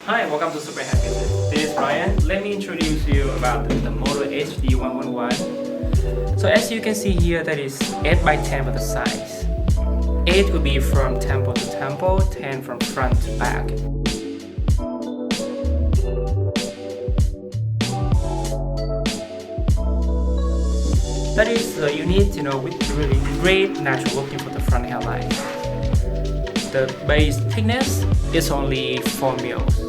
Hi, welcome to Superhairpieces. This is Ryan. Let me introduce you about the model HD111. So as you can see here, that is 8 by 10 for the size. 8 will be from temple to temple, 10 from front to back. That is unique, with really great natural looking for the front hairline. The base thickness is only 4 mils.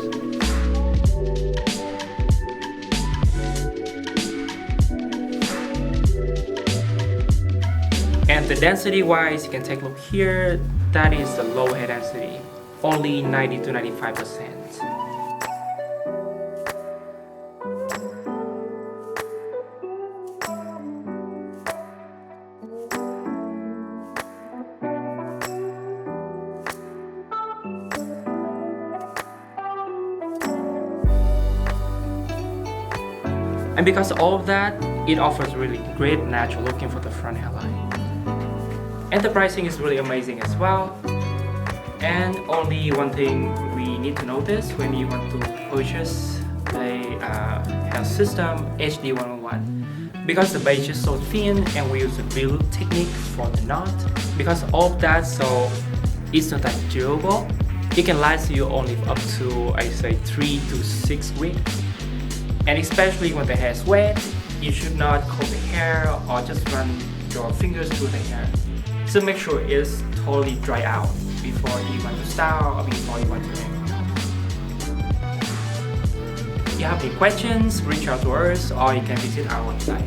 And the density wise, you can take a look here, that is the low hair density, only 90 to 95%. And because of all of that, it offers really great natural looking for the front hairline. And the pricing is really amazing as well. And only one thing we need to notice when you want to purchase a hair system HD111, because the base is so thin and we use a build technique for the knot. Because of that, so it's not that durable. It can last you only up to, I say, 3 to 6 weeks. And especially when the hair is wet, you should not comb the hair or just run your fingers through the hair. So make sure it's totally dry out before you want to style or before you want to hang. If you have any questions, reach out to us or you can visit our website.